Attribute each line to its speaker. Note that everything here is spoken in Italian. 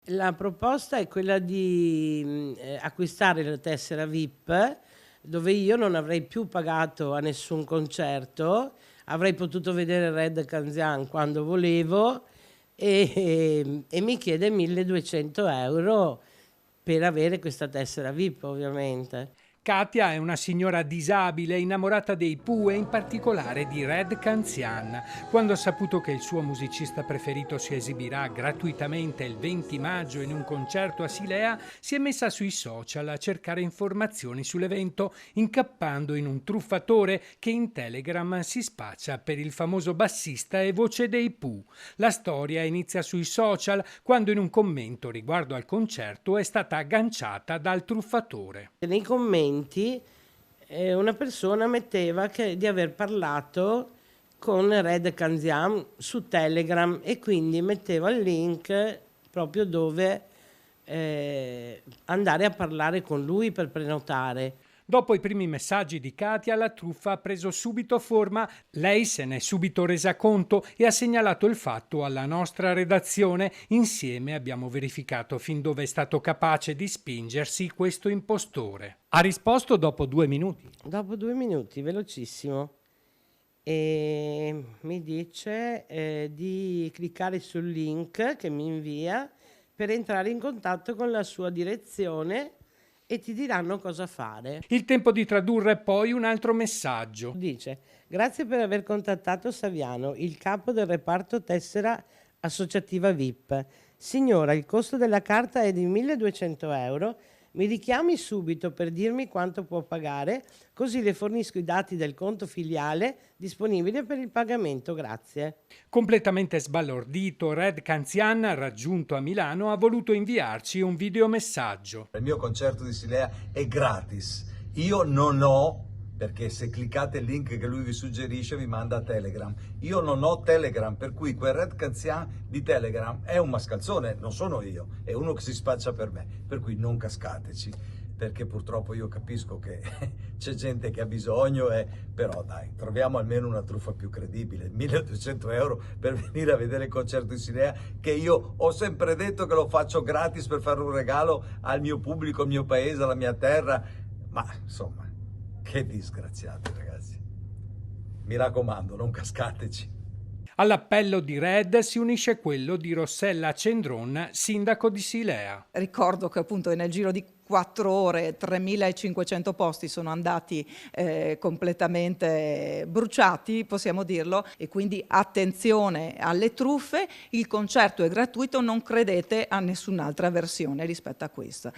Speaker 1: La proposta è quella di acquistare la tessera VIP, dove io non avrei più pagato a nessun concerto, avrei potuto vedere Red Canzian quando volevo e mi chiede 1.200 euro per avere questa tessera VIP, ovviamente.
Speaker 2: Katia è una signora disabile innamorata dei Pooh e in particolare di Red Canzian. Quando ha saputo che il suo musicista preferito si esibirà gratuitamente il 20 maggio in un concerto a Silea, si è messa sui social a cercare informazioni sull'evento, incappando in un truffatore che in Telegram si spaccia per il famoso bassista e voce dei Pooh. La storia inizia sui social quando in un commento riguardo al concerto è stata agganciata dal truffatore.
Speaker 1: Nei commenti una persona metteva di aver parlato con Red Canzian su Telegram e quindi metteva il link proprio dove andare a parlare con lui per prenotare.
Speaker 2: Dopo i primi messaggi di Katia, la truffa ha preso subito forma. Lei se n'è subito resa conto e ha segnalato il fatto alla nostra redazione. Insieme abbiamo verificato fin dove è stato capace di spingersi questo impostore. Ha risposto dopo 2 minuti.
Speaker 1: Dopo 2 minuti, velocissimo. E mi dice di cliccare sul link che mi invia per entrare in contatto con la sua direzione e ti diranno cosa fare.
Speaker 2: Il tempo di tradurre poi un altro messaggio.
Speaker 1: Dice: grazie per aver contattato Saviano, il capo del reparto tessera associativa VIP. Signora, il costo della carta è di 1.200 euro. Mi richiami subito per dirmi quanto può pagare, così le fornisco i dati del conto filiale disponibile per il pagamento. Grazie.
Speaker 2: Completamente sbalordito, Red Canzian, raggiunto a Milano, ha voluto inviarci un videomessaggio.
Speaker 3: Il mio concerto di Silea è gratis. Io non ho, perché se cliccate il link che lui vi suggerisce vi manda a Telegram. Io non ho Telegram, per cui quel Red Canzian di Telegram è un mascalzone, non sono io, è uno che si spaccia per me. Per cui non cascateci, perché purtroppo io capisco che c'è gente che ha bisogno, però dai, troviamo almeno una truffa più credibile. 1.200 euro per venire a vedere il concerto di Silea, che io ho sempre detto che lo faccio gratis per fare un regalo al mio pubblico, al mio paese, alla mia terra, ma insomma... Che disgraziati, ragazzi. Mi raccomando, non cascateci.
Speaker 2: All'appello di Red si unisce quello di Rossella Cendron, sindaco di Silea.
Speaker 4: Ricordo che appunto nel giro di 4 ore 3.500 posti sono andati completamente bruciati, possiamo dirlo, e quindi attenzione alle truffe. Il concerto è gratuito, non credete a nessun'altra versione rispetto a questa.